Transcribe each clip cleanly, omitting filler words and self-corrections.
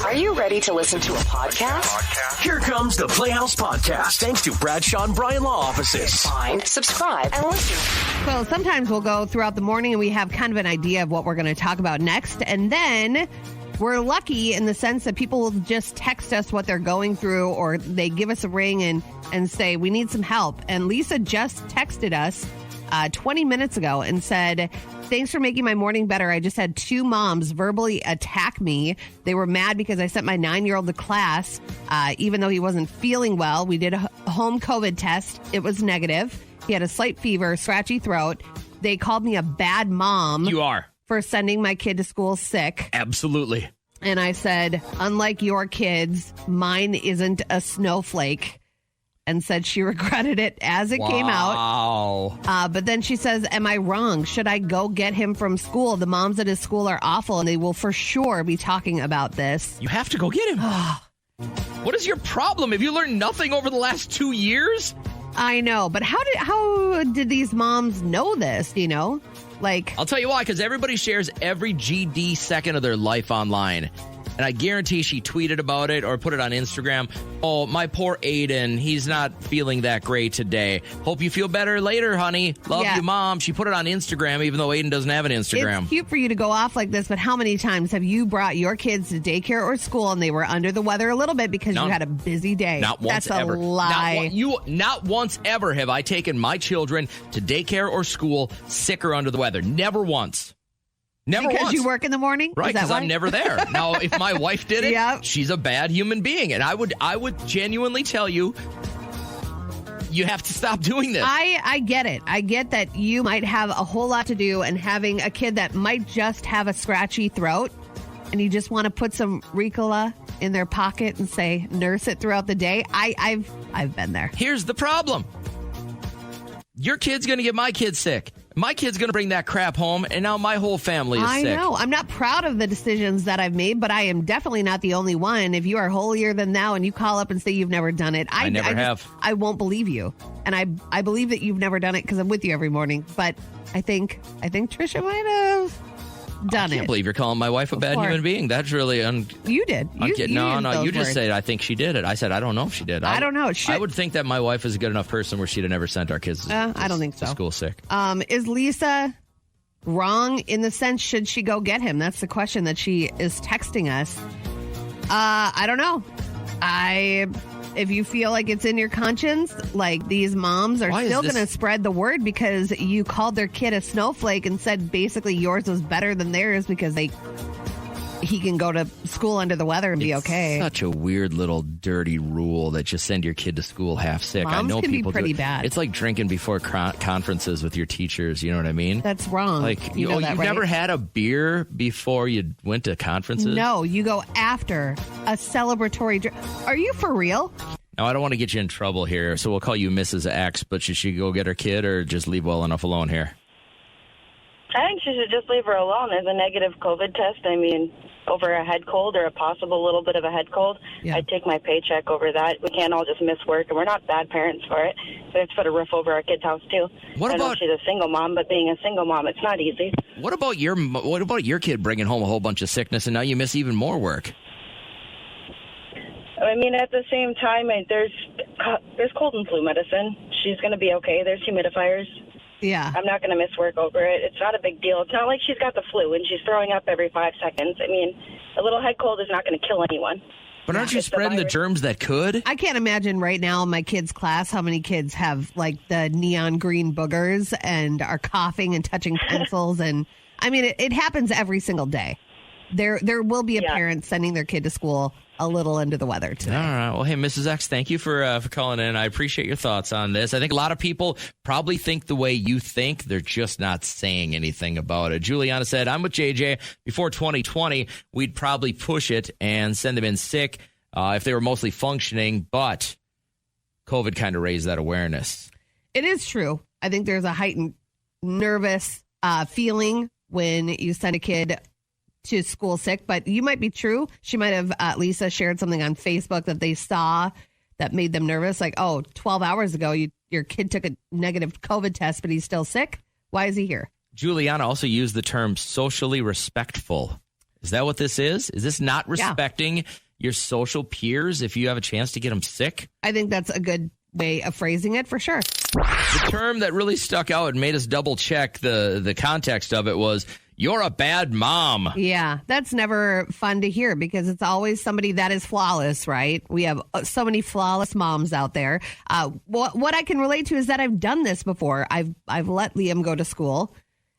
Are you ready to listen to a podcast? Here comes the Playhouse Podcast, thanks to Bradshaw and Bryan Law Offices. Find, subscribe, and listen. So sometimes we'll go throughout the morning and we have kind of an idea of what we're going to talk about next. And then we're lucky in the sense that people will just text us what they're going through, or they give us a ring and say, we need some help. And Lisa just texted us 20 minutes ago and said, thanks for making my morning better. I just had 2 moms verbally attack me. They were mad because I sent my 9-year-old to class, even though he wasn't feeling well. We did a home COVID test. It was negative. He had a slight fever, scratchy throat. They called me a bad mom. You are. For sending my kid to school sick. Absolutely. And I said, unlike your kids, mine isn't a snowflake. And said she regretted it as it came out. Wow. But then she says, am I wrong? Should I go get him from school? The moms at his school are awful, and they will for sure be talking about this. You have to go get him. What is your problem? Have you learned nothing over the last 2 years? I know, but how did these moms know this, you know? Like, I'll tell you why, because everybody shares every GD second of their life online. And I guarantee she tweeted about it or put it on Instagram. Oh, my poor Aiden. He's not feeling that great today. Hope you feel better later, honey. Love you, Mom. She put it on Instagram, even though Aiden doesn't have an Instagram. It's cute for you to go off like this, but how many times have you brought your kids to daycare or school and they were under the weather a little bit because you had a busy day? Not once ever. That's a lie. Not once ever have I taken my children to daycare or school sick or under the weather. Never once. Never because once. You work in the morning? Right, because I'm never there. Now, if my wife did it, she's a bad human being. And I would genuinely tell you, you have to stop doing this. I get it. I get that you might have a whole lot to do, and having a kid that might just have a scratchy throat, and you just want to put some Ricola in their pocket and say, nurse it throughout the day. I've been there. Here's the problem. Your kid's going to get my kid sick. My kid's going to bring that crap home, and now my whole family is sick. I know. I'm not proud of the decisions that I've made, but I am definitely not the only one. If you are holier than thou and you call up and say you've never done it, I never have. I won't believe you. And I believe that you've never done it because I'm with you every morning. But I think Trisha might have done it. I can't believe you're calling my wife a bad human being. That's really You did. No. You just said, I think she did it. I said, I don't know if she did. I don't know. I would think that my wife is a good enough person where she'd have never sent our kids I don't think so. to school sick. Is Lisa wrong in the sense, should she go get him? That's the question that she is texting us. I don't know. If you feel like it's in your conscience, like these moms are still going to spread the word because you called their kid a snowflake and said basically yours was better than theirs because he can go to school under the weather and be okay. Such a weird little dirty rule that you send your kid to school half sick. Moms I know can people be pretty do it. bad. It's like drinking before conferences with your teachers. You know what I mean? That's wrong. Like you've never had a beer before you went to conferences? No, you go after a celebratory drink. Are you for real? Now, I don't want to get you in trouble here, so we'll call you Mrs. X, but should she go get her kid or just leave well enough alone here? I think she should just leave her alone. There's a negative COVID test. I mean, over a head cold or a possible little bit of a head cold, I'd take my paycheck over that. We can't all just miss work, and we're not bad parents for it. We have to put a roof over our kid's house, too. I know she's a single mom, but being a single mom, it's not easy. What about your kid bringing home a whole bunch of sickness, and now you miss even more work? I mean, at the same time, there's cold and flu medicine. She's going to be okay. There's humidifiers. Yeah. I'm not going to miss work over it. It's not a big deal. It's not like she's got the flu and she's throwing up every 5 seconds. I mean, a little head cold is not going to kill anyone. But aren't you spreading the germs that could? I can't imagine right now in my kids' class how many kids have like the neon green boogers and are coughing and touching pencils. And I mean, it happens every single day. There will be a parent sending their kid to school a little under the weather today. All right. Well, hey, Mrs. X, thank you for calling in. I appreciate your thoughts on this. I think a lot of people probably think the way you think. They're just not saying anything about it. Juliana said, I'm with JJ. Before 2020, we'd probably push it and send them in sick if they were mostly functioning, but COVID kind of raised that awareness. It is true. I think there's a heightened nervous feeling when you send a kid to school sick, but you might be true. She might have, Lisa shared something on Facebook that they saw that made them nervous. Like, 12 hours ago, your kid took a negative COVID test, but he's still sick. Why is he here? Juliana also used the term socially respectful. Is that what this is? Is this not respecting your social peers if you have a chance to get them sick? I think that's a good way of phrasing it for sure. The term that really stuck out and made us double check the context of it was, you're a bad mom. Yeah, that's never fun to hear because it's always somebody that is flawless, right? We have so many flawless moms out there. What I can relate to is that I've done this before. I've let Liam go to school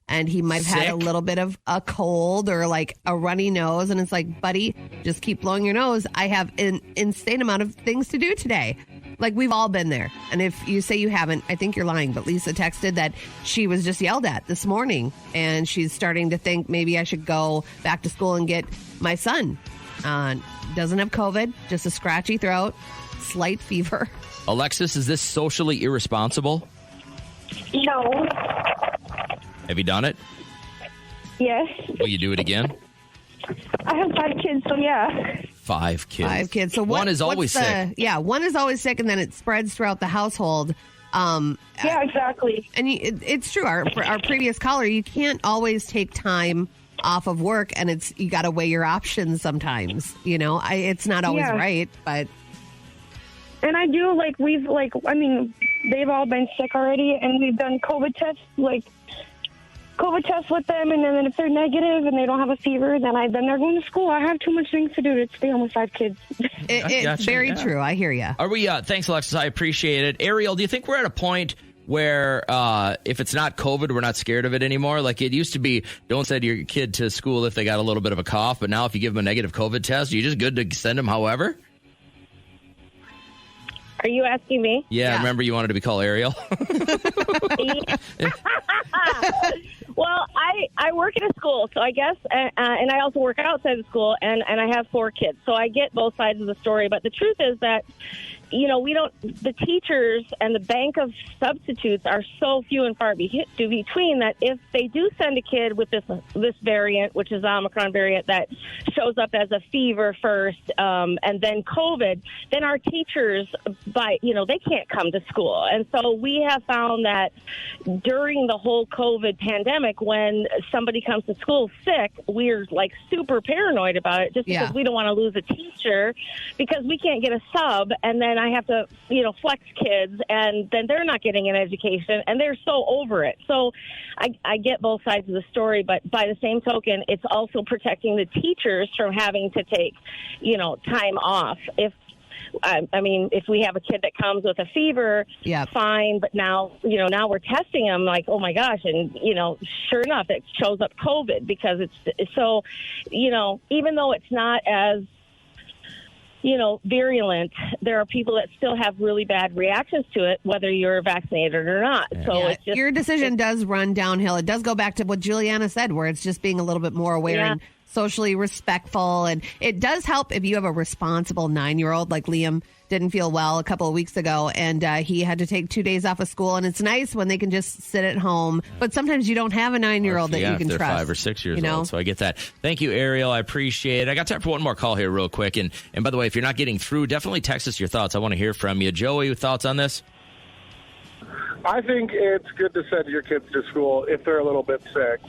and he might have had a little bit of a cold or like a runny nose. And it's like, buddy, just keep blowing your nose. I have an insane amount of things to do today. Like, we've all been there. And if you say you haven't, I think you're lying. But Lisa texted that she was just yelled at this morning. And she's starting to think maybe I should go back to school and get my son. Doesn't have COVID, just a scratchy throat, slight fever. Alexis, is this socially irresponsible? No. Have you done it? Yes. Will you do it again? I have 5 kids, so yeah. 5 kids. 5 kids. So one is always sick. Yeah, one is always sick, and then it spreads throughout the household. Yeah, exactly. And it's true. Our previous caller, you can't always take time off of work, and you got to weigh your options sometimes. You know, it's not always right, but. And I do, they've all been sick already, and we've done COVID tests, with them, and then if they're negative and they don't have a fever, then they're going to school. I have too much things to do to stay home with 5 kids. It's very true. I hear you. Are we? Thanks, Alexis. I appreciate it. Ariel, do you think we're at a point where if it's not COVID, we're not scared of it anymore? Like it used to be, don't send your kid to school if they got a little bit of a cough, but now if you give them a negative COVID test, you're just good to send them however? Are you asking me? Yeah, remember you wanted to be called Ariel? Well, I work at a school, so I guess, and I also work outside the school, and I have 4 kids, so I get both sides of the story. But the truth is that, the teachers and the bank of substitutes are so few and far between that if they do send a kid with this variant, which is the Omicron variant that shows up as a fever first, and then COVID, then our teachers, they can't come to school. And so we have found that during the whole COVID pandemic, when somebody comes to school sick, we're super paranoid about it just because we don't want to lose a teacher because we can't get a sub, and then I have to, flex kids, and then they're not getting an education, and they're so over it. So I get both sides of the story, but by the same token, it's also protecting the teachers from having to take, time off. If we have a kid that comes with a fever, fine. But now we're testing them oh my gosh. And, sure enough, it shows up COVID because it's so, even though it's not as, virulent, there are people that still have really bad reactions to it, whether you're vaccinated or not. So it's just, your decision does run downhill. It does go back to what Juliana said, where it's just being a little bit more aware and socially respectful. And it does help if you have a responsible 9-year-old, like Liam didn't feel well a couple of weeks ago, and he had to take 2 days off of school. And it's nice when they can just sit at home. But sometimes you don't have a 9-year-old that you can they're trust. 5 or 6 years old, so I get that. Thank you, Ariel. I appreciate it. I got time for one more call here real quick. And by the way, if you're not getting through, definitely text us your thoughts. I want to hear from you. Joey, thoughts on this? I think it's good to send your kids to school if they're a little bit sick.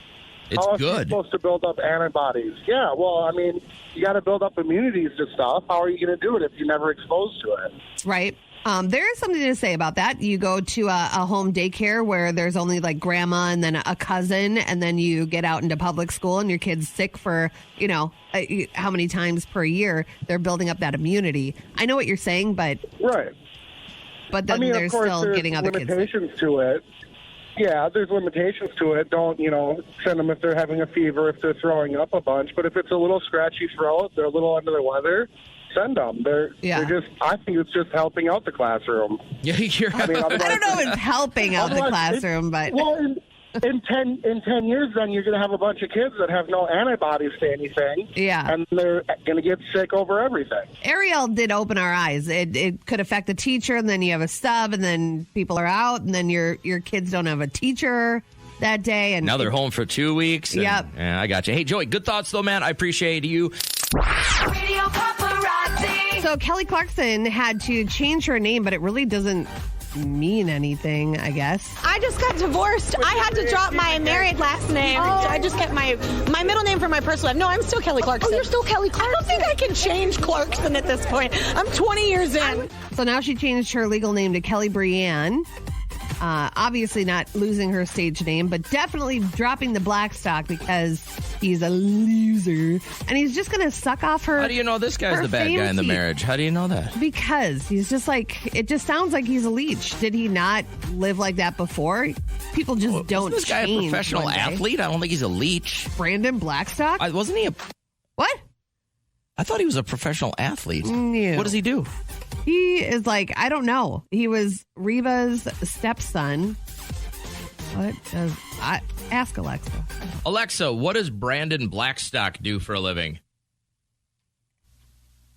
It's How good. Are you supposed to build up antibodies? Yeah, well, you got to build up immunities to stuff. How are you going to do it if you're never exposed to it? Right. There is something to say about that. You go to a home daycare where there's only grandma and then a cousin, and then you get out into public school and your kid's sick for, how many times per year. They're building up that immunity. I know what you're saying, but... Right. But then of course, still getting other kids sick. Limitations to it. Yeah, there's limitations to it. Don't, send them if they're having a fever, if they're throwing up a bunch. But if it's a little scratchy throat, they're a little under the weather, send them. They're just, I think it's just helping out the classroom. Yeah, I don't know if it's helping out the classroom, but... Well, in 10 years, then you're going to have a bunch of kids that have no antibodies to anything. Yeah. And they're going to get sick over everything. Ariel did open our eyes. It could affect the teacher, and then you have a sub, and then people are out, and then your kids don't have a teacher that day. And now they're home for 2 weeks. Yep. Yeah, I got you. Hey, Joey, good thoughts, though, man. I appreciate you. So Kelly Clarkson had to change her name, but it really doesn't mean anything, I guess. I just got divorced. I had to drop my married last name. So I just kept my middle name for my personal name. No, I'm still Kelly Clarkson. Oh, you're still Kelly Clarkson? I don't think I can change Clarkson at this point. I'm 20 years in. So now she changed her legal name to Kelly Brianne. Obviously not losing her stage name, but definitely dropping the Blackstock because he's a loser. And he's just going to suck off her. How do you know this guy's the bad guy in the marriage? How do you know that? Because he's just like, it just sounds like he's a leech. Did he not live like that before? People just don't change. Isn't this guy a professional athlete? I don't think he's a leech. Brandon Blackstock? Wasn't he a... What? I thought he was a professional athlete. No. What does he do? He is like, I don't know. He was Reva's stepson. Ask Alexa. Alexa, what does Brandon Blackstock do for a living?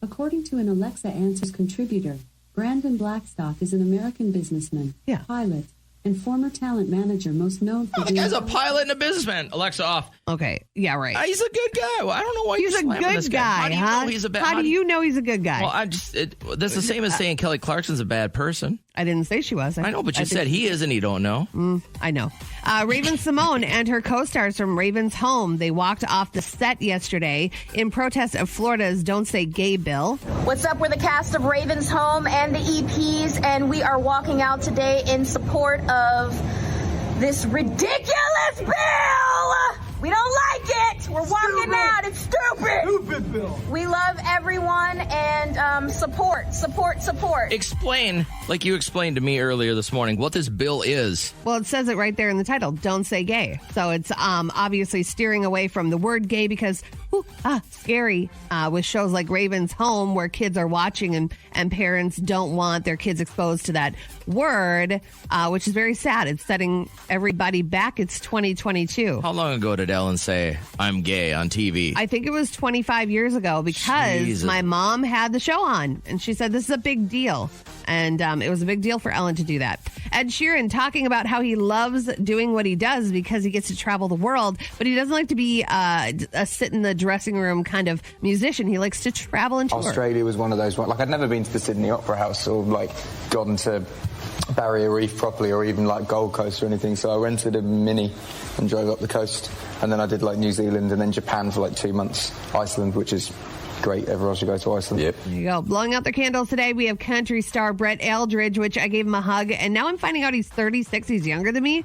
According to an Alexa Answers contributor, Brandon Blackstock is an American businessman, pilot, and former talent manager most known for the guy's a pilot and a businessman. Alexa, off. Okay. Yeah, right. He's a good guy. Well, I don't know why he's you're slamming this guy. How do you know he's a bad? How do you know he's a good guy? Well, that's the same as saying Kelly Clarkson's a bad person. I didn't say she was. I know, but you said he is and you don't know. I know. Raven-Symoné and her co-stars from Raven's Home, they walked off the set yesterday in protest of Florida's Don't Say Gay bill. What's up? We're the cast of Raven's Home and the EPs, and we are walking out today in support of this ridiculous bill. We don't like it. We're walking out. It's stupid. Stupid bill. We love everyone and support. Explain, like you explained to me earlier this morning, what this bill is. Well, it says it right there in the title, Don't Say Gay. So it's obviously steering away from the word gay because, scary, with shows like Raven's Home where kids are watching and parents don't want their kids exposed to that word, which is very sad. It's setting everybody back. It's 2022. How long ago did Ellen say, I'm gay on TV? I think it was 25 years ago because my mom had the show on and she said this is a big deal. And it was a big deal for Ellen to do that. Ed Sheeran talking about how he loves doing what he does because he gets to travel the world, but he doesn't like to be a sit in the dressing room kind of musician. He likes to travel and tour. Australia was one of those ones. Like, I'd never been to the Sydney Opera House or like gone to Barrier Reef properly or even like Gold Coast or anything. So I rented a Mini and drove up the coast. And then I did like New Zealand and then Japan for like 2 months. Iceland, which is great. Everyone should go to Iceland. Yep. There you go. Blowing out their candles today, we have country star Brett Eldridge, which I gave him a hug. And now I'm finding out he's 36. He's younger than me.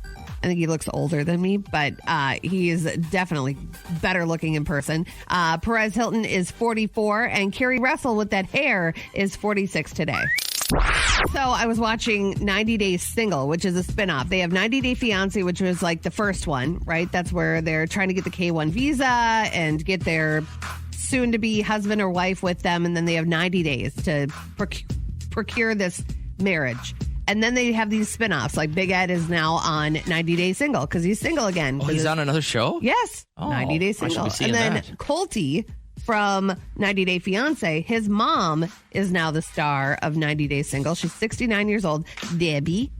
I think he looks older than me, but he is definitely better looking in person. Perez Hilton is 44, and Carrie Russell with that hair is 46 today. So I was watching 90 Day Single, which is a spinoff. They have 90 Day Fiancé, which was like the first one, right? That's where they're trying to get the K-1 visa and get their soon-to-be husband or wife with them, and then they have 90 days to procure this marriage. And then they have these spinoffs, like Big Ed is now on 90 Day Single because he's single again. Oh, he's on another show? Yes, 90 Day Single. And then Colty from 90 Day Fiancé, his mom is now the star of 90 Day Single. She's 69 years old, Debbie,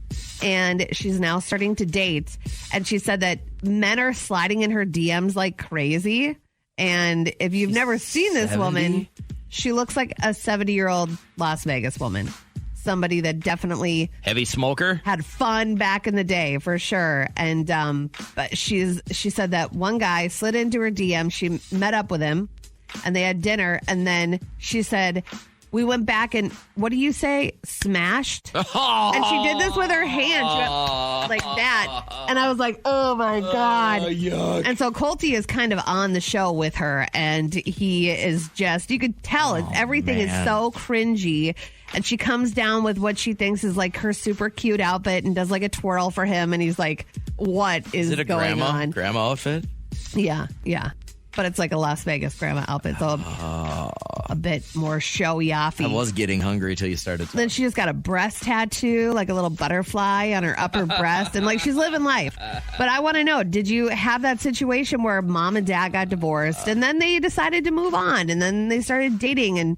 and she's now starting to date. And she said that men are sliding in her DMs like crazy. And if you've never seen this 70? woman, she looks like a 70-year-old Las Vegas woman. Somebody that definitely heavy smoker had fun back in the day for sure. And but she said that one guy slid into her DM. She met up with him and they had dinner. And then she said, we went back and what do you say? Smashed. And she did this with her hand. She went like that. And I was like, oh my God. Yuck. And so Colty is kind of on the show with her. And he is just, you could tell everything is so cringy. And she comes down with what she thinks is like her super cute outfit and does like a twirl for him. And he's like, what is it going on? Grandma outfit? Yeah. But it's like a Las Vegas grandma outfit. So a bit more showy-offy. I was getting hungry till you started talking. Then she just got a breast tattoo, like a little butterfly on her upper breast. And like she's living life. But I want to know, did you have that situation where mom and dad got divorced and then they decided to move on and then they started dating and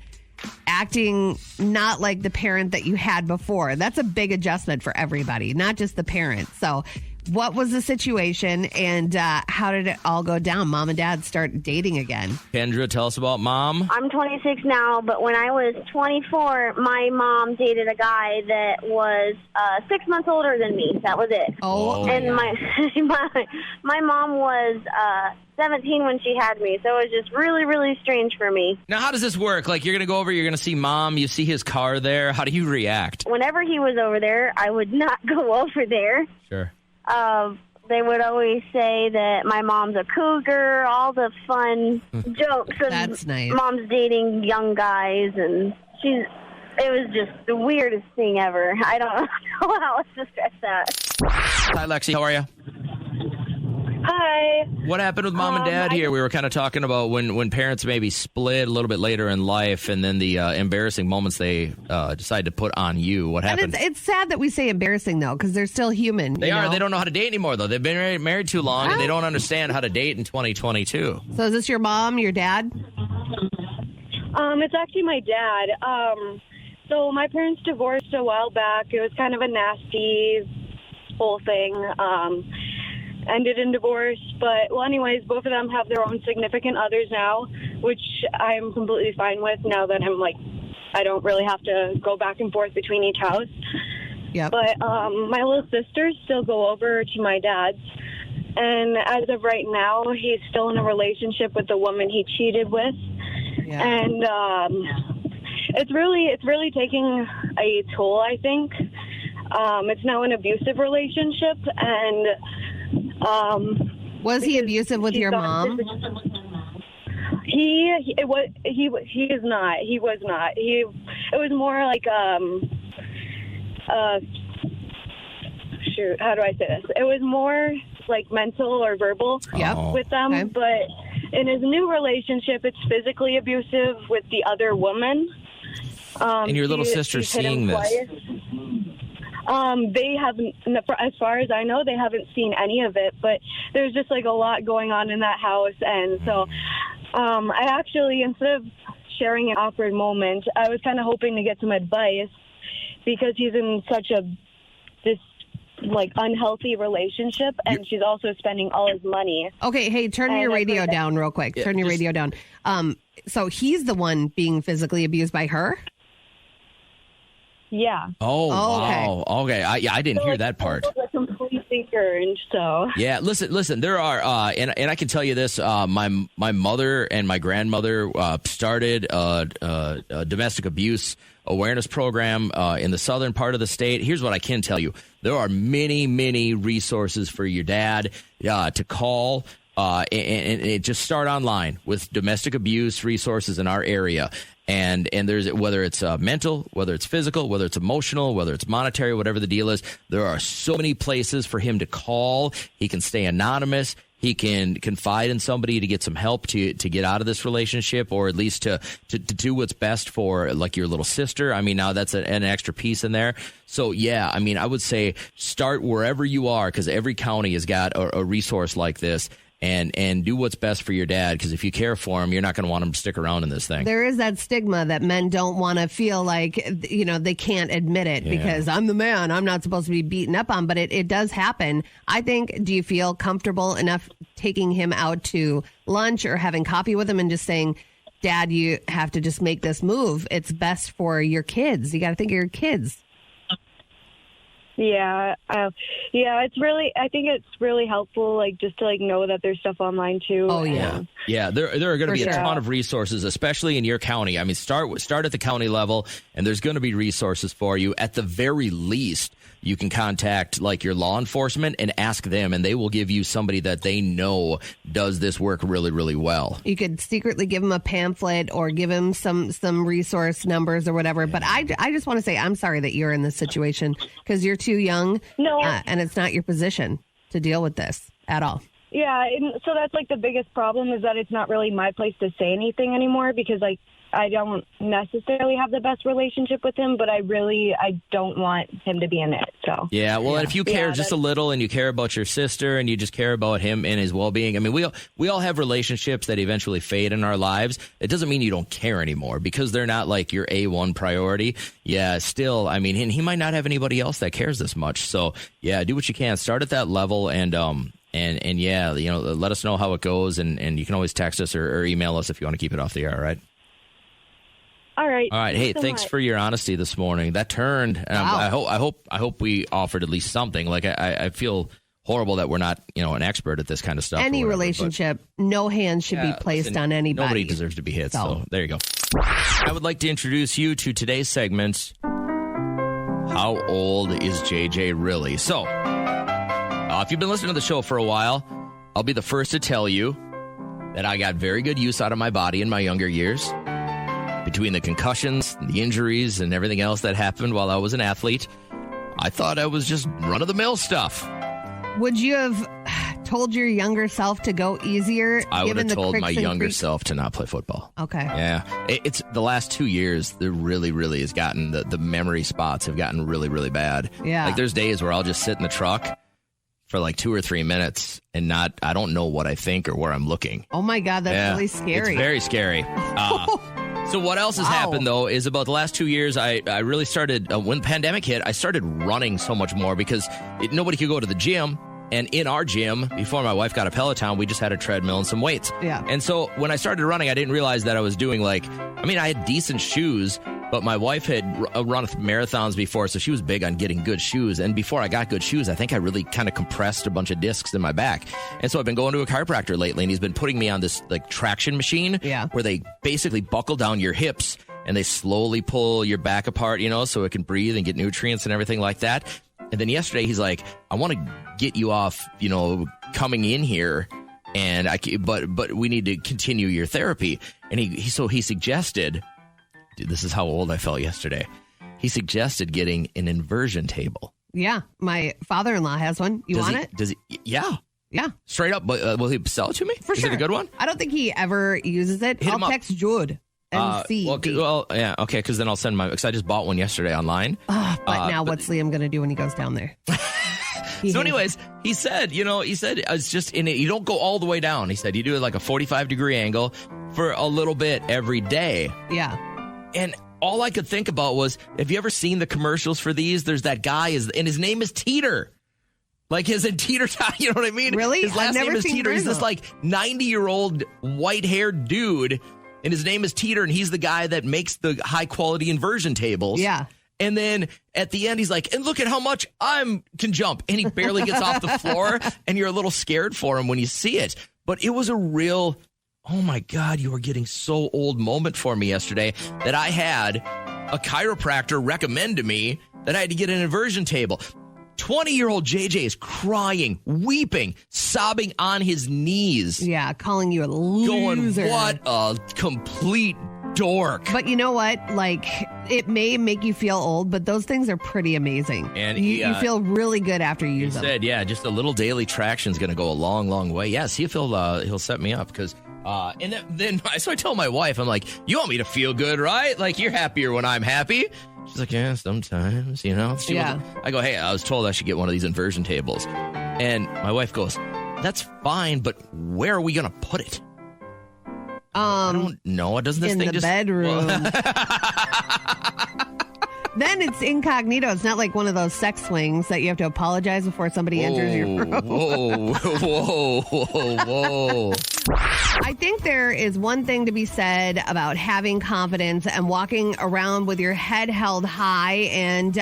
acting not like the parent that you had before? That's a big adjustment for everybody, not just the parent. So What was the situation, and how did it all go down? Mom and Dad start dating again. Kendra, tell us about Mom. I'm 26 now, but when I was 24, my mom dated a guy that was 6 months older than me. That was it. And my mom was 17 when she had me, so it was just really, really strange for me. Now, how does this work? Like, you're going to go over, you're going to see Mom, you see his car there. How do you react? Whenever he was over there, I would not go over there. Sure. They would always say that my mom's a cougar, all the fun jokes of That's nice. Mom's dating young guys, and it was just the weirdest thing ever. I don't know how else to describe that. Hi, Lexi. How are you? Hi. What happened with Mom and Dad here? We were kind of talking about when parents maybe split a little bit later in life, and then the embarrassing moments they decide to put on you. What happened? And it's sad that we say embarrassing, though, because they're still human. They are. They don't know how to date anymore, though. They've been married too long, and they don't understand how to date in 2022. So is this your mom, your dad? It's actually my dad. So my parents divorced a while back. It was kind of a nasty whole thing. Ended in divorce, but anyways, both of them have their own significant others now, which I'm completely fine with now that I don't really have to go back and forth between each house. Yeah. But my little sisters still go over to my dad's, and as of right now, he's still in a relationship with the woman he cheated with, and it's really taking a toll, I think. It's now an abusive relationship, and was he abusive with your mom? He is not. He was not. It was more like shoot, how do I say this? It was more like mental or verbal with them. Okay. But in his new relationship, it's physically abusive with the other woman. And your little sister's seeing this. They haven't, as far as I know, they haven't seen any of it, but there's just a lot going on in that house. And so I actually, instead of sharing an awkward moment, I was kind of hoping to get some advice because he's in such this unhealthy relationship, and she's also spending all his money. Okay, hey, turn your radio down real quick. Turn your radio down. So he's the one being physically abused by her? Yeah. Oh, wow. Okay. I didn't hear that part. Completely turned, so. Yeah, listen, there are, and I can tell you this, my mother and my grandmother started a domestic abuse awareness program in the southern part of the state. Here's what I can tell you. There are many, many resources for your dad to call. And just start online with domestic abuse resources in our area. And there's, whether it's mental, whether it's physical, whether it's emotional, whether it's monetary, whatever the deal is, there are so many places for him to call. He can stay anonymous. He can confide in somebody to get some help to get out of this relationship, or at least to do what's best for your little sister. I mean, now that's an extra piece in there. So, yeah, I mean, I would say start wherever you are, because every county has got a resource like this. And do what's best for your dad, because if you care for him, you're not going to want him to stick around in this thing. There is that stigma that men don't want to feel like, they can't admit it because I'm the man. I'm not supposed to be beaten up on, but it does happen. I think, do you feel comfortable enough taking him out to lunch or having coffee with him and just saying, Dad, you have to just make this move. It's best for your kids. You got to think of your kids. Yeah, it's really, I think it's really helpful, just to know that there's stuff online too. Oh yeah. Yeah, there are going to be a ton of resources, especially in your county. I mean, start at the county level, and there's going to be resources for you. At the very least, you can contact your law enforcement and ask them, and they will give you somebody that they know does this work really, really well. You could secretly give him a pamphlet or give him some resource numbers or whatever. But I just want to say I'm sorry that you're in this situation because you're too young. No. And it's not your position to deal with this at all. Yeah, and so that's like the biggest problem is that it's not really my place to say anything anymore because I don't necessarily have the best relationship with him, but I don't want him to be in it. So yeah, well, and if you care just a little and you care about your sister and you just care about him and his well-being, I mean, we all have relationships that eventually fade in our lives. It doesn't mean you don't care anymore because they're not like your A1 priority. Yeah, still, I mean, and he might not have anybody else that cares this much. So yeah, do what you can. Start at that level and yeah, you know, let us know how it goes and you can always text us or email us if you want to keep it off the air, all right? All right. Hey, thanks for your honesty this morning. That turned. Wow. I hope we offered at least something. Like I feel horrible that we're not, you know, an expert at this kind of stuff. Any relationship, no hands should be placed on anybody. Nobody deserves to be hit. So there you go. I would like to introduce you to today's segment. How old is JJ really? So, if you've been listening to the show for a while, I'll be the first to tell you that I got very good use out of my body in my younger years. Between the concussions, the injuries, and everything else that happened while I was an athlete, I thought I was just run-of-the-mill stuff. Would you have told your younger self to go easier? I would have told my younger self to not play football. Okay. Yeah. It's the last 2 years, there really, really has gotten, the memory spots have gotten really, really bad. Yeah. Like there's days where I'll just sit in the truck for like 2 or 3 minutes and I don't know what I think or where I'm looking. Oh my God, that's really scary. It's very scary. So what else has happened, though, is about the last 2 years, I really started, when the pandemic hit, I started running so much more because nobody could go to the gym. And in our gym, before my wife got a Peloton, we just had a treadmill and some weights. Yeah. And so when I started running, I didn't realize that I was doing I had decent shoes, but my wife had run marathons before, so she was big on getting good shoes. And before I got good shoes, I think I really kind of compressed a bunch of discs in my back. And so I've been going to a chiropractor lately, and he's been putting me on this traction machine where they basically buckle down your hips and they slowly pull your back apart, so it can breathe and get nutrients and everything like that. And then yesterday he's like, I want to get you off, coming in here, and but we need to continue your therapy. And he suggested, dude, this is how old I felt yesterday. He suggested getting an inversion table. Yeah, my father-in-law has one. You want it? Does he? Yeah. Yeah. Straight up. But will he sell it to me? For sure. Is it a good one? I don't think he ever uses it. I'll text Jude and see. Well, yeah, okay, because then I'll send because I just bought one yesterday online. What's Liam going to do when he goes down there? So anyways, he said it's just in it. You don't go all the way down. He said you do it like a 45-degree angle for a little bit every day. Yeah. And all I could think about was, have you ever seen the commercials for these? There's that guy, and his name is Teeter. Like his Teeter, you know what I mean? Really? His last name is Teeter. He's this 90-year-old white-haired dude, and his name is Teeter, and he's the guy that makes the high-quality inversion tables. Yeah. And then at the end, he's like, and look at how much I can jump. And he barely gets off the floor, and you're a little scared for him when you see it. But it was a real, oh my God, you are getting so old moment for me yesterday that I had a chiropractor recommend to me that I had to get an inversion table. 20-year-old JJ is crying, weeping, sobbing on his knees. Yeah, calling you a loser. Going, what a complete dork. But you know what? It may make you feel old, but those things are pretty amazing. And you feel really good after you use them. He said, yeah, just a little daily traction is going to go a long, long way. Yeah, see if he'll set me up because... and then so I tell my wife, I'm like, you want me to feel good, right? Like, you're happier when I'm happy. She's like, yeah, sometimes, Yeah. I go, hey, I was told I should get one of these inversion tables. And my wife goes, that's fine, but where are we going to put it? I don't know. Doesn't this thing just... In the bedroom. Then it's incognito. It's not like one of those sex swings that you have to apologize before somebody enters your room. Whoa. I think there is one thing to be said about having confidence and walking around with your head held high. And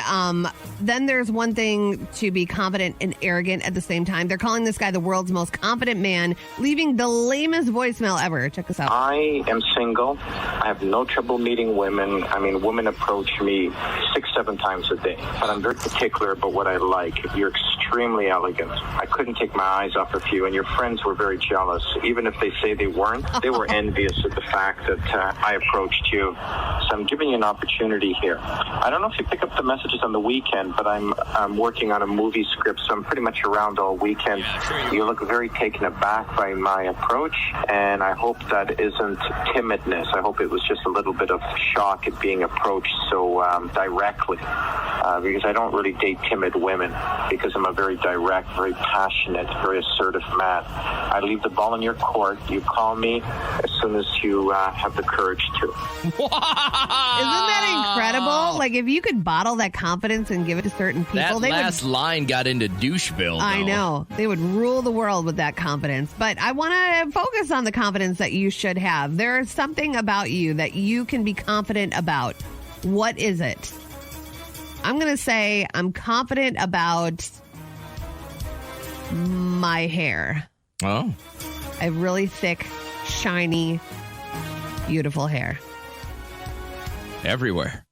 then there's one thing to be confident and arrogant at the same time. They're calling this guy the world's most confident man, leaving the lamest voicemail ever. Check this out. I am single. I have no trouble meeting women. I mean, women approach me 6-7 times a day. But I'm very particular about what I like. If you're extremely elegant. I couldn't take my eyes off of you, and your friends were very jealous. Even if they say they weren't, they were envious of the fact that I approached you. So I'm giving you an opportunity here. I don't know if you pick up the messages on the weekend, but I'm working on a movie script, so I'm pretty much around all weekend. You look very taken aback by my approach, and I hope that isn't timidness. I hope it was just a little bit of shock at being approached so directly, because I don't really date timid women, because I'm a very direct, very passionate, very assertive man. I leave the ball in your court. You call me as soon as you have the courage to. Isn't that incredible? Like, if you could bottle that confidence and give it to certain people, that last line got into doucheville. I know. They would rule the world with that confidence. But I want to focus on the confidence that you should have. There is something about you that you can be confident about. What is it? I'm going to say I'm confident about my hair. Oh. I have really thick, shiny, beautiful hair. Everywhere.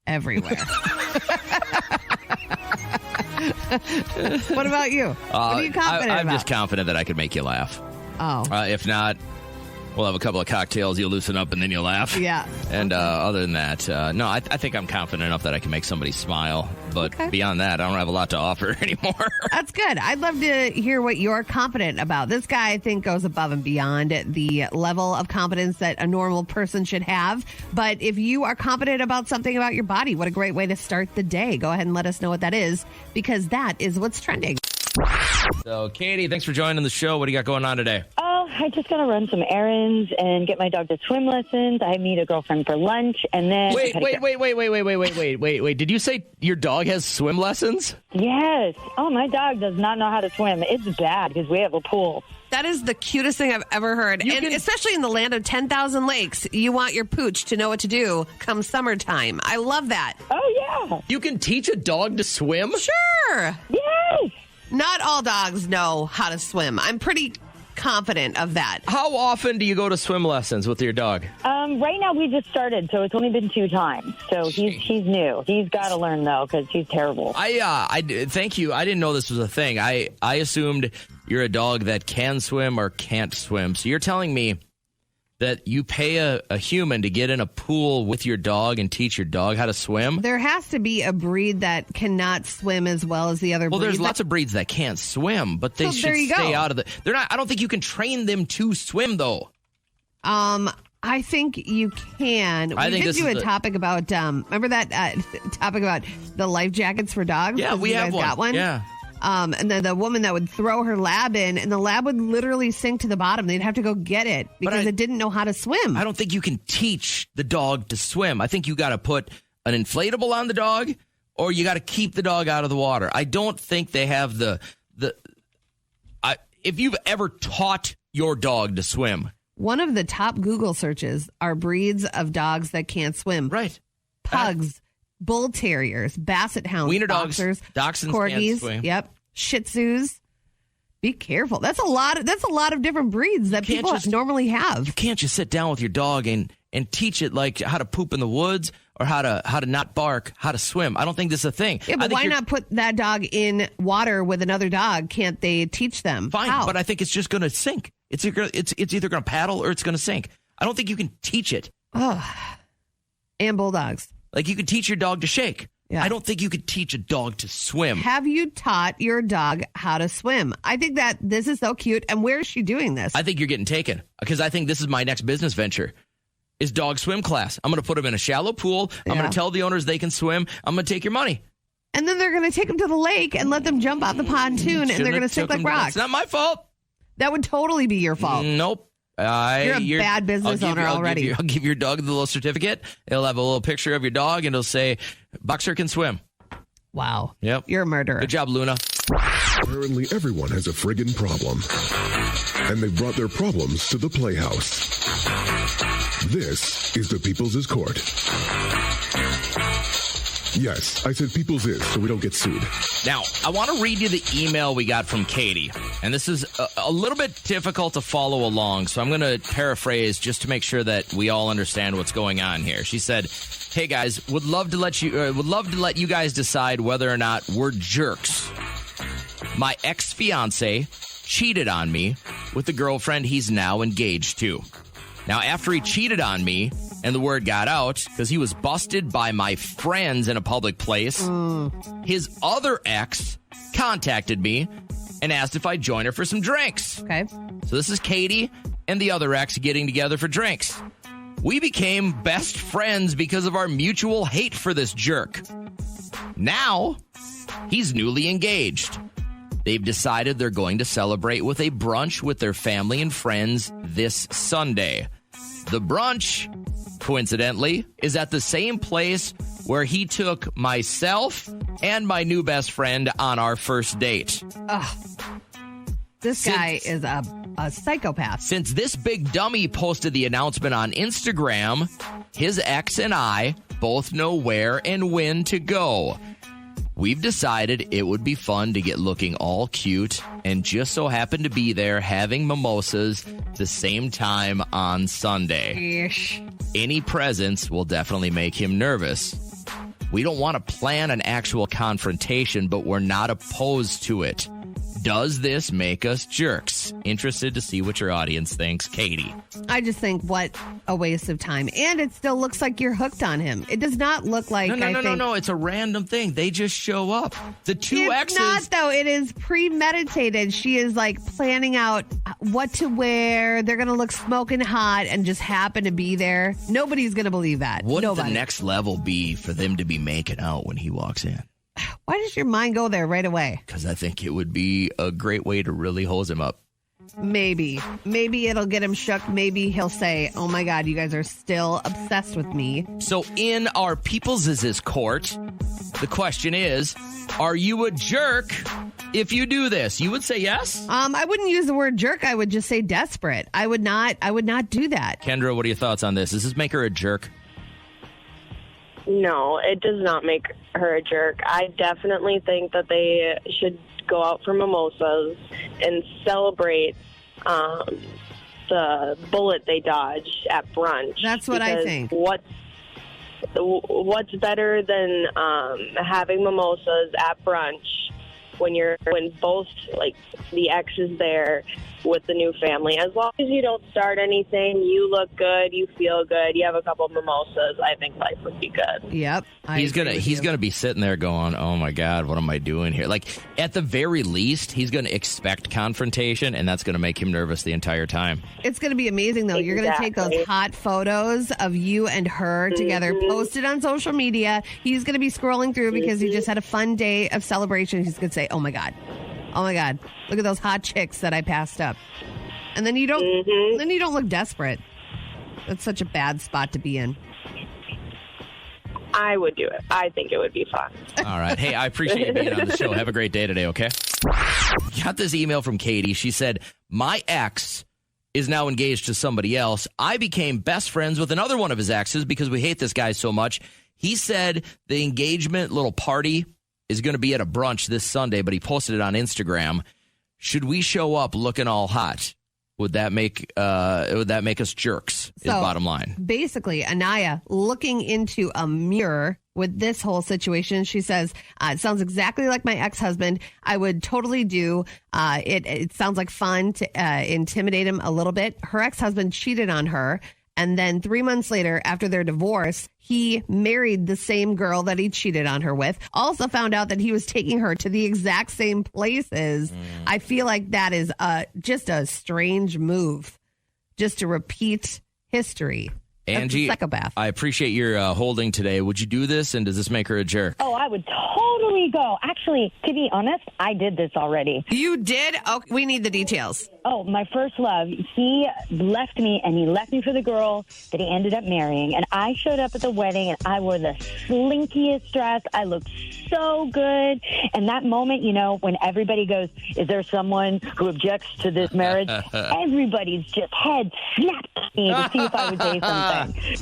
What about you? What are you confident I'm about? just confident that I could make you laugh. Oh. If not, we'll have a couple of cocktails, you'll loosen up, and then you'll laugh. Yeah. And other than that, no, I think I'm confident enough that I can make somebody smile. But beyond that, I don't have a lot to offer anymore. That's good. I'd love to hear what you're confident about. This guy, I think, goes above and beyond the level of confidence that a normal person should have. But if you are confident about something about your body, what a great way to start the day. Go ahead and let us know what that is, because that is what's trending. So, Katie, thanks for joining the show. What do you got going on today? Oh, I just got to run some errands and get my dog to swim lessons. I meet a girlfriend for lunch, and then... Wait. Did you say your dog has swim lessons? Yes. Oh, my dog does not know how to swim. It's bad because we have a pool. That is the cutest thing I've ever heard. Especially in the land of 10,000 lakes, you want your pooch to know what to do come summertime. I love that. Oh, yeah. You can teach a dog to swim? Sure. Yes. Not all dogs know how to swim. I'm pretty confident of that. How often do you go to swim lessons with your dog? Right now we just started, so it's only been 2 times. So he's new. He's got to learn, though, because he's terrible. I thank you. I didn't know this was a thing. I assumed you're a dog that can swim or can't swim. So you're telling me that you pay a human to get in a pool with your dog and teach your dog how to swim? There has to be a breed that cannot swim as well as the other breeds. Well, there's lots of breeds that can't swim, but they should stay out of the... They're not. I don't think you can train them to swim, though. I think you can. We did do a topic about... remember that topic about the life jackets for dogs? Yeah, we have one. Got one? Yeah. And then the woman that would throw her lab in, and the lab would literally sink to the bottom. They'd have to go get it because it didn't know how to swim. I don't think you can teach the dog to swim. I think you got to put an inflatable on the dog, or you got to keep the dog out of the water. I don't think they have if you've ever taught your dog to swim. One of the top Google searches are breeds of dogs that can't swim. Right. Pugs. Bull terriers, basset hounds, wiener boxers, dogs, dachshunds, corgis, swim. Shih Tzus. Be careful. That's a lot of different breeds that people normally have. You can't just sit down with your dog and teach it like how to poop in the woods or how to not bark, how to swim. I don't think this is a thing. Yeah, but why not put that dog in water with another dog? Can't they teach them? Fine, but I think it's just going to sink. It's either going to paddle or it's going to sink. I don't think you can teach it. And bulldogs. Like, you could teach your dog to shake. Yeah. I don't think you could teach a dog to swim. Have you taught your dog how to swim? I think that this is so cute. And where is she doing this? I think you're getting taken, because I think this is my next business venture, is dog swim class. I'm going to put them in a shallow pool. I'm going to tell the owners they can swim. I'm going to take your money. And then they're going to take them to the lake and let them jump out the pontoon, and they're going to sink like rocks. It's not my fault. That would totally be your fault. Nope. You're a bad business owner already. I'll give your dog the little certificate. It'll have a little picture of your dog, and it'll say, "Boxer can swim." Wow. Yep. You're a murderer. Good job, Luna. Apparently everyone has a friggin' problem. And they brought their problems to the Playhouse. This is the People's Court. Yes, I said People's is, so we don't get sued. Now, I want to read you the email we got from Katie. And this is a little bit difficult to follow along, so I'm going to paraphrase just to make sure that we all understand what's going on here. She said, "Hey guys, would love to let you guys decide whether or not we're jerks. My ex-fiance cheated on me with the girlfriend he's now engaged to. Now, after he cheated on me and the word got out, because he was busted by my friends in a public place, his other ex contacted me and asked if I'd join her for some drinks. Okay. So this is Katie and the other ex getting together for drinks. We became best friends because of our mutual hate for this jerk. Now, he's newly engaged. They've decided they're going to celebrate with a brunch with their family and friends this Sunday. The brunch, coincidentally, is at the same place where he took myself and my new best friend on our first date. This guy is a psychopath. Since this big dummy posted the announcement on Instagram, his ex and I both know where and when to go. We've decided it would be fun to get looking all cute and just so happen to be there having mimosas the same time on Sunday. Any presents will definitely make him nervous. We don't want to plan an actual confrontation, but we're not opposed to it. Does this make us jerks? Interested to see what your audience thinks. Katie. I just think what a waste of time. And it still looks like you're hooked on him. It does not look like No. It's a random thing. They just show up. The two exes. It's not, though. It is premeditated. She is like planning out what to wear. They're going to look smoking hot and just happen to be there. Nobody's going to believe that. What would the next level be for them to be making out when he walks in? Why does your mind go there right away? Because I think it would be a great way to really hose him up. Maybe it'll get him shook. Maybe he'll say, oh my God, you guys are still obsessed with me. So in our Peoples' court, the question is, are you a jerk if you do this? You would say yes? I wouldn't use the word jerk. I would just say desperate. I would not do that. Kendra, what are your thoughts on this? Does this make her a jerk? No, it does not make her a jerk. I definitely think that they should go out for mimosas and celebrate the bullet they dodged at brunch. That's what I think. What's better than having mimosas at brunch when both, like, the ex is there with the new family? As long as you don't start anything, you look good, you feel good, you have a couple of mimosas, I think life would be good. Yep. He's gonna be sitting there going, oh my God, what am I doing here? Like, at the very least, he's gonna expect confrontation, and that's gonna make him nervous the entire time. It's gonna be amazing, though. You're gonna take those hot photos of you and her together, post it on social media. He's gonna be scrolling through because he just had a fun day of celebration. He's gonna say, oh my God, look at those hot chicks that I passed up. And then you don't look desperate. That's such a bad spot to be in. I would do it. I think it would be fun. All right. Hey, I appreciate you being on the show. Have a great day today, okay? Got this email from Katie. She said, my ex is now engaged to somebody else. I became best friends with another one of his exes because we hate this guy so much. He said the engagement little party is going to be at a brunch this Sunday, but he posted it on Instagram. Should we show up looking all hot? Would that make us jerks? Is bottom line. Basically, Anaya looking into a mirror with this whole situation. She says, it sounds exactly like my ex-husband. I would totally do it. It sounds like fun to intimidate him a little bit. Her ex-husband cheated on her. And then 3 months later, after their divorce, he married the same girl that he cheated on her with. Also found out that he was taking her to the exact same places. I feel like that is just a strange move, just to repeat history. Angie, psychopath. I appreciate your holding today. Would you do this, and does this make her a jerk? Oh, I would totally go. Actually, to be honest, I did this already. You did? Oh, we need the details. Oh, my first love, he left me, and he left me for the girl that he ended up marrying. And I showed up at the wedding, and I wore the slinkiest dress. I looked so good. And that moment, you know, when everybody goes, is there someone who objects to this marriage? Everybody's just head snapped at me to see if I would say something.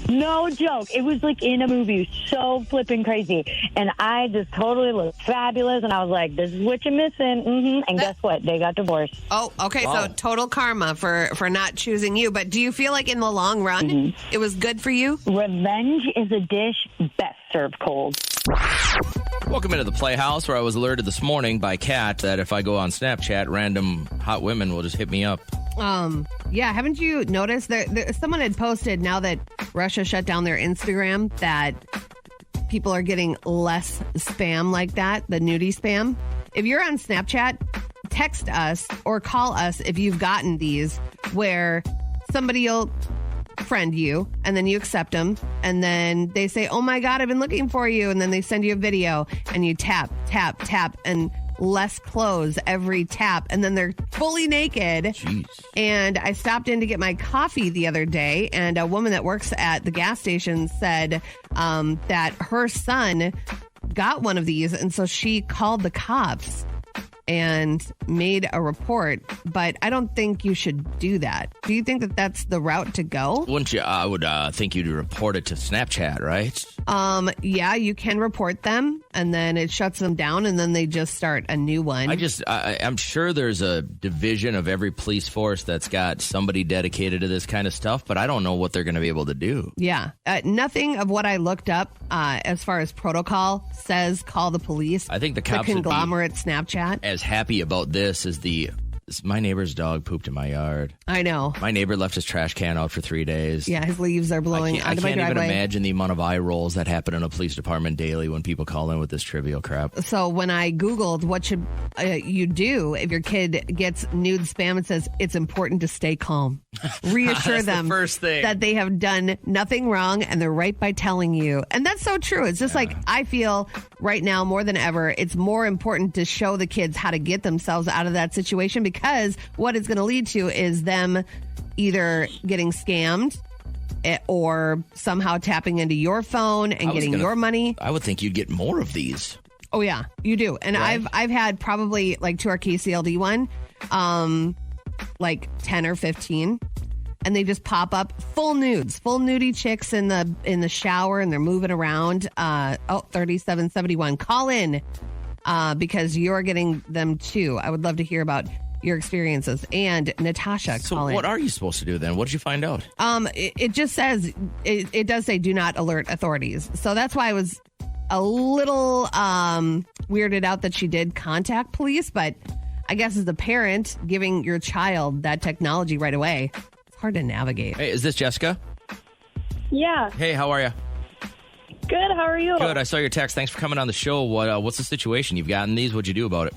No joke. It was like in a movie. So flipping crazy. And I just totally looked fabulous. And I was like, this is what you're missing. And guess what? They got divorced. Oh, okay. Wow. So total karma for not choosing you. But do you feel like in the long run, it was good for you? Revenge is a dish best served cold. Welcome into the Playhouse, where I was alerted this morning by Kat that if I go on Snapchat, random hot women will just hit me up. Yeah, haven't you noticed that someone had posted now that Russia shut down their Instagram that people are getting less spam like that, the nudie spam? If you're on Snapchat, text us or call us if you've gotten these where somebody will friend you and then you accept them and then they say, oh my God, I've been looking for you. And then they send you a video and you tap, and less clothes every tap. And then they're fully naked. Jeez. And I stopped in to get my coffee the other day and a woman that works at the gas station said that her son got one of these. And so she called the cops and made a report, but I don't think you should do that. Do you think that that's the route to go? Wouldn't you? I would think you'd report it to Snapchat, right? Yeah, you can report them, and then it shuts them down, and then they just start a new one. I'm sure there's a division of every police force that's got somebody dedicated to this kind of stuff, but I don't know what they're going to be able to do. Yeah, nothing of what I looked up as far as protocol says call the police. I think the cops would conglomerate Snapchat as happy about this as my neighbor's dog pooped in my yard. I know. My neighbor left his trash can out for 3 days. Yeah, his leaves are blowing out of my driveway. I can't even imagine the amount of eye rolls that happen in a police department daily when people call in with this trivial crap. So when I Googled what should you do if your kid gets nude spam, it says it's important to stay calm. Reassure them the first thing. that they have done nothing wrong and they're right by telling you. And that's so true. It's just like I feel right now more than ever, it's more important to show the kids how to get themselves out of that situation, because what it's going to lead to is them either getting scammed or somehow tapping into your phone and getting your money. I would think you'd get more of these. Oh, yeah, you do. And right. I've had probably like to our KCLD one, like 10 or 15. And they just pop up full nudes, full nudie chicks in the shower, and they're moving around. 3771. Call in because you're getting them too. I would love to hear about your experiences. And Natasha, call in. What are you supposed to do then? What did you find out? It just says, it does say do not alert authorities. So that's why I was a little weirded out that she did contact police. But I guess as a parent, giving your child that technology right away, it's hard to navigate. Hey, is this Jessica? Yeah. Hey, how are you? Good. How are you? Good. I saw your text. Thanks for coming on the show. What's the situation? You've gotten these. What'd you do about it?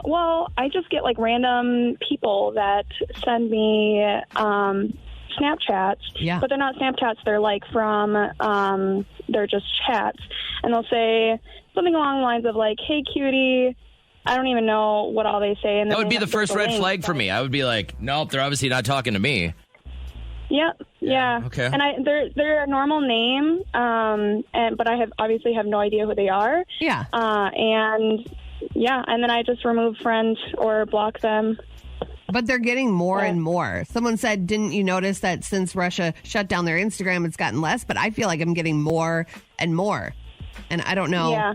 Well, I just get like random people that send me Snapchats. Yeah. But they're not Snapchats. They're like from, they're just chats. And they'll say something along the lines of like, hey, cutie. I don't even know what all they say. And that would be the first red flag for me. I would be like, nope, they're obviously not talking to me. Yep. Yeah. Okay. And they're a normal name, but I obviously have no idea who they are. Yeah. And then I just remove friends or block them. But they're getting more and more. Someone said, didn't you notice that since Russia shut down their Instagram, it's gotten less? But I feel like I'm getting more and more. And I don't know. Yeah.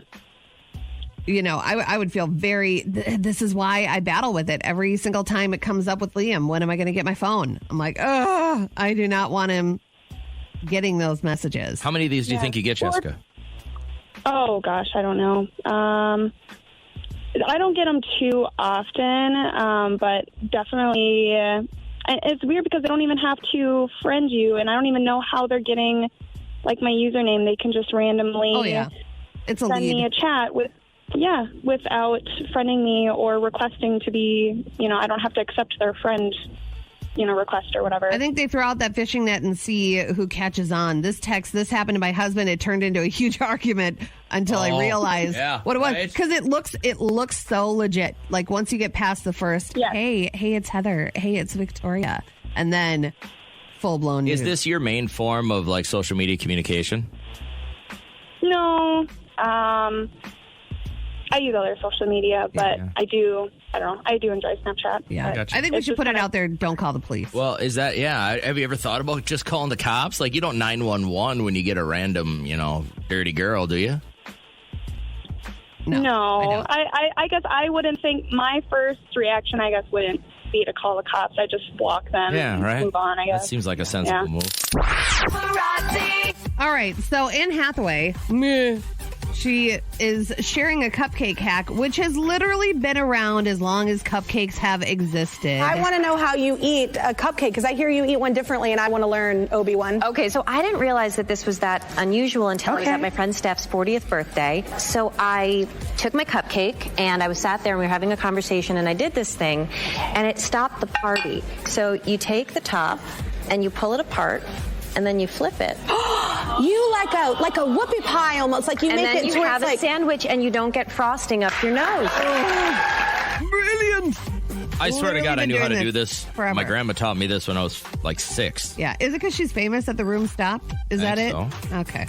You know, I would feel this is why I battle with it. Every single time it comes up with Liam, when am I going to get my phone? I'm like, I do not want him getting those messages. How many of these do you think you get, Jessica? Oh, gosh, I don't know. I don't get them too often, but definitely, it's weird because they don't even have to friend you, and I don't even know how they're getting, like, my username. They can just randomly it's a send lead. me a chat without friending me or requesting to be, I don't have to accept their friend, request or whatever. I think they throw out that fishing net and see who catches on. This happened to my husband. It turned into a huge argument until I realized what it was. Because it looks so legit. Like once you get past the first, hey, it's Heather. Hey, it's Victoria. And then full blown news. Is this your main form of like social media communication? No. I use other social media, but I do enjoy Snapchat. Yeah, gotcha. I think we should put it out there. Don't call the police. Well, is that, have you ever thought about just calling the cops? Like, you don't 911 when you get a random, dirty girl, do you? No. I guess I wouldn't think, my first reaction, I guess, wouldn't be to call the cops. I just block them and move on, I guess. That seems like a sensible move. All right, so Anne Hathaway She is sharing a cupcake hack, which has literally been around as long as cupcakes have existed. I want to know how you eat a cupcake, because I hear you eat one differently, and I want to learn Obi-Wan. Okay, so I didn't realize that this was that unusual until I was at my friend Steph's 40th birthday. So I took my cupcake, and I was sat there, and we were having a conversation, and I did this thing, and it stopped the party. So you take the top, and you pull it apart, and then you flip it. You like a whoopie pie almost, like you and make then it you to have a sandwich and you don't get frosting up your nose. Brilliant. I swear to God, I knew how to do this. Forever. My grandma taught me this when I was like 6. Yeah. Is it because she's famous that the room stopped? Is that it? So. Okay.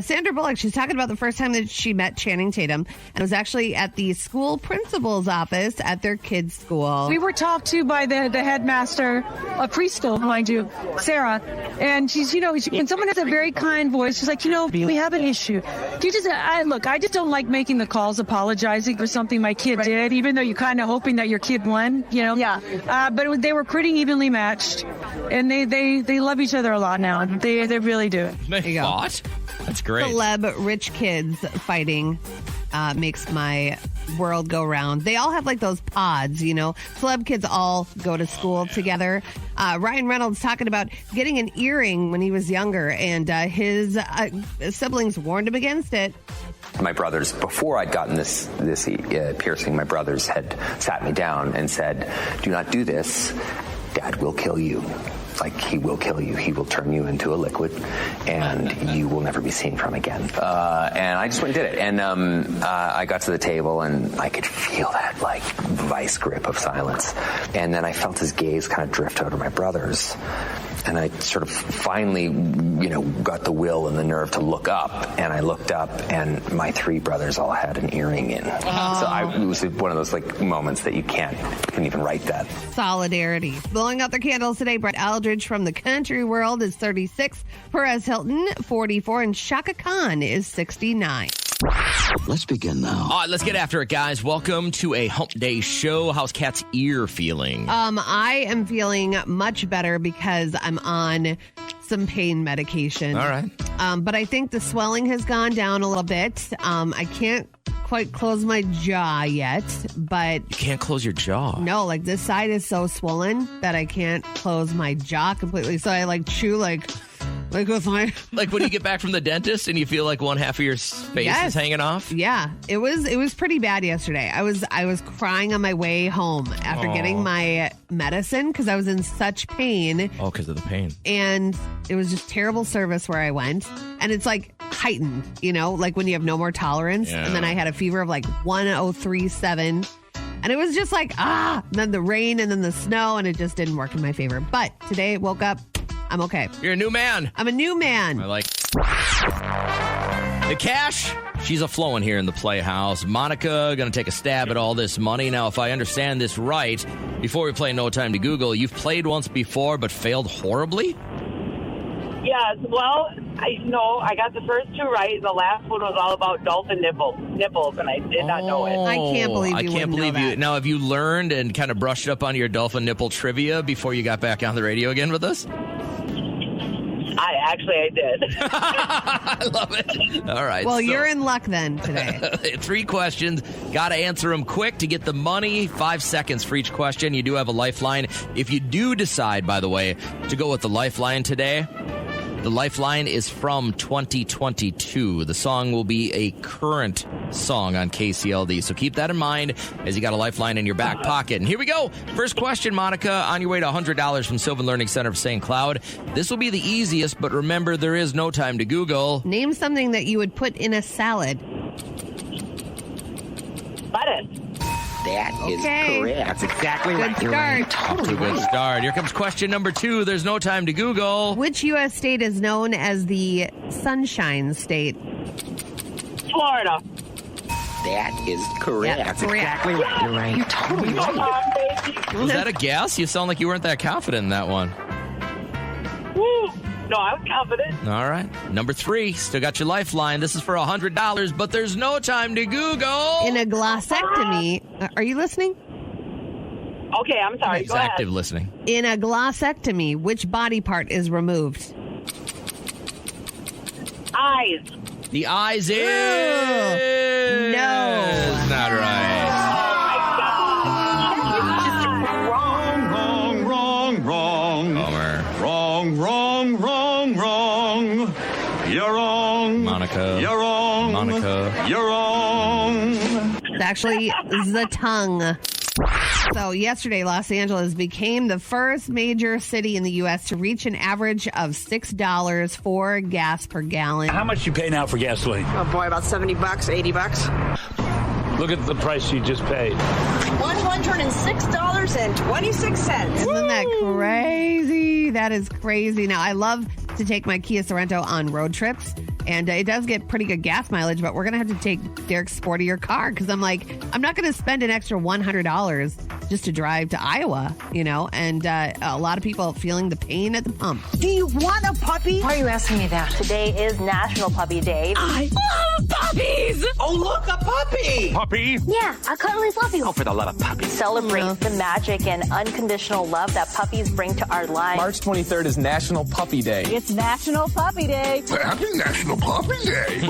Sandra Bullock, she's talking about the first time that she met Channing Tatum, and it was actually at the school principal's office at their kids' school. We were talked to by the headmaster of preschool, mind you, Sarah, and she's, when someone has a very kind voice, she's like, we have an issue. I just don't like making the calls apologizing for something my kid did, even though you're kind of hoping that your kid won, Yeah. But they were pretty evenly matched, and they love each other a lot now. They really do. They fought? That's great. Celeb rich kids fighting makes my world go round. They all have like those pods, Celeb kids all go to school together. Ryan Reynolds talking about getting an earring when he was younger, and his siblings warned him against it. My brothers, before I'd gotten this piercing, my brothers had sat me down and said, "Do not do this. Dad will kill you. Like, he will kill you. He will turn you into a liquid, and you will never be seen from again." And I just went and did it. And I got to the table, and I could feel that, vice grip of silence. And then I felt his gaze kind of drift over my brothers. And I sort of finally, got the will and the nerve to look up. And I looked up, and my 3 brothers all had an earring in. Oh. So it was one of those moments that you can't even write that. Solidarity. Blowing out their candles today. Brett Aldridge from the country world is 36. Perez Hilton, 44. And Shaka Khan is 69. Let's begin now. All right, let's get after it, guys. Welcome to a Hump Day show. How's Kat's ear feeling? I am feeling much better because I'm on some pain medication. All right. But I think the swelling has gone down a little bit. I can't quite close my jaw yet, but... You can't close your jaw? No, this side is so swollen that I can't close my jaw completely. So I chew with my... Like when you get back from the dentist and you feel like one half of your face is hanging off? Yeah. It was pretty bad yesterday. I was crying on my way home after getting my medicine because I was in such pain. Oh, because of the pain. And it was just terrible service where I went. And it's heightened, when you have no more tolerance. Yeah. And then I had a fever of 103.7. And it was just and then the rain and then the snow, and it just didn't work in my favor. But today, woke up, I'm okay. You're a new man. I'm a new man. I like the cash. She's a flowing here in the Playhouse. Monica going to take a stab at all this money. Now, if I understand this right, before we play No Time to Google, you've played once before but failed horribly? Yes, well, I got the first 2 right. The last one was all about dolphin nipples, and I did not know it. I can't believe you wouldn't know that. Now, have you learned and kind of brushed up on your dolphin nipple trivia before you got back on the radio again with us? I did. I love it. All right. Well, you're in luck then today. 3 questions. Got to answer them quick to get the money. 5 seconds for each question. You do have a lifeline. If you do decide, by the way, to go with the lifeline today, the lifeline is from 2022. The song will be a current song on KCLD. So keep that in mind as you got a lifeline in your back pocket. And here we go. First question, Monica, on your way to $100 from Sylvan Learning Center of St. Cloud. This will be the easiest, but remember, there is no time to Google. Name something that you would put in a salad. Lettuce. That is correct. That's exactly right. Good start. Totally good start. Here comes question number 2. There's no time to Google. Which U.S. state is known as the Sunshine State? Florida. That is correct. Yeah, That's exactly right. You're right. You're totally right. Was that a guess? You sound like you weren't that confident in that one. Woo. No, I was confident. All right. Number 3. Still got your lifeline. This is for $100, but there's no time to Google. In a glossectomy. Are you listening? Okay, I'm sorry. Go ahead. Active listening. In a glossectomy, which body part is removed? Eyes. The eyes is no. Not right. Wrong. Homer. Wrong. You're wrong. Monica. You're wrong. Monica. You're wrong. It's actually the tongue. So yesterday, Los Angeles became the first major city in the U.S. to reach an average of $6 for gas per gallon. How much you pay now for gasoline? Oh boy, about $70, $80. Look at the price you just paid. $106.26. Isn't that crazy? That is crazy. Now, I love to take my Kia Sorento on road trips, and it does get pretty good gas mileage, but we're going to have to take Derek's sportier car because I'm not going to spend an extra $100 just to drive to Iowa, and a lot of people feeling the pain at the pump. Do you want a puppy? Why are you asking me that? Today is National Puppy Day. I love puppies! Oh, look, a puppy! Puppy? Yeah, a cuddly fluffy one. Oh, for the love of puppies. Celebrate the magic and unconditional love that puppies bring to our lives. March 23rd is National Puppy Day. It's National Puppy Day. Happy National Puppy Day.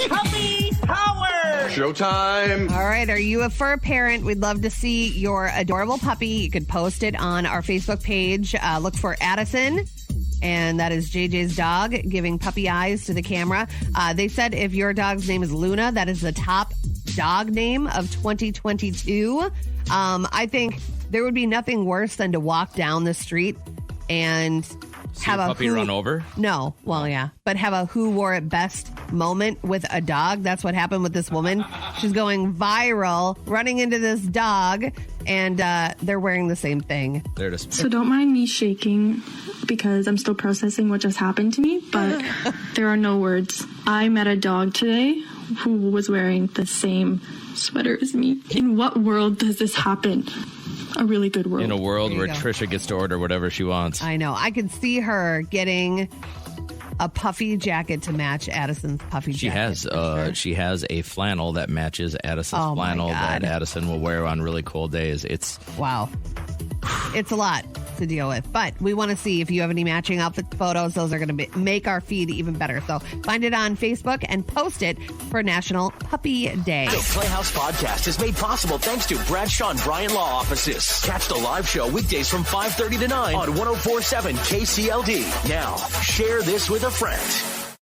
Puppy power! Showtime. All right. Are you a fur parent? We'd love to see your adorable puppy. You could post it on our Facebook page. Look for Addison. And that is JJ's dog giving puppy eyes to the camera. They said if your dog's name is Luna, that is the top dog name of 2022. I think there would be nothing worse than to walk down the street and have a puppy run over? No. Well, yeah. But have a who wore it best moment with a dog. That's what happened with this woman. She's going viral, running into this dog, and they're wearing the same thing. They're just... So don't mind me shaking because I'm still processing what just happened to me, but there are no words. I met a dog today who was wearing the same sweater as me. In what world does this happen? A really good world. In a world where go. Trisha gets to order whatever she wants. I know. I could see her getting a puffy jacket to match Addison's puffy jacket. She has a flannel that matches Addison's flannel that Addison will wear on really cold days. Wow. It's a lot to deal with, but we want to see if you have any matching outfit photos. Those are going to make our feed even better. So find it on Facebook and post it for National Puppy Day. The Playhouse Podcast is made possible thanks to Bradshaw and Bryan Law Offices. Catch the live show weekdays from 5:30 to 9 on 104.7 KCLD. Now, share this with a friend.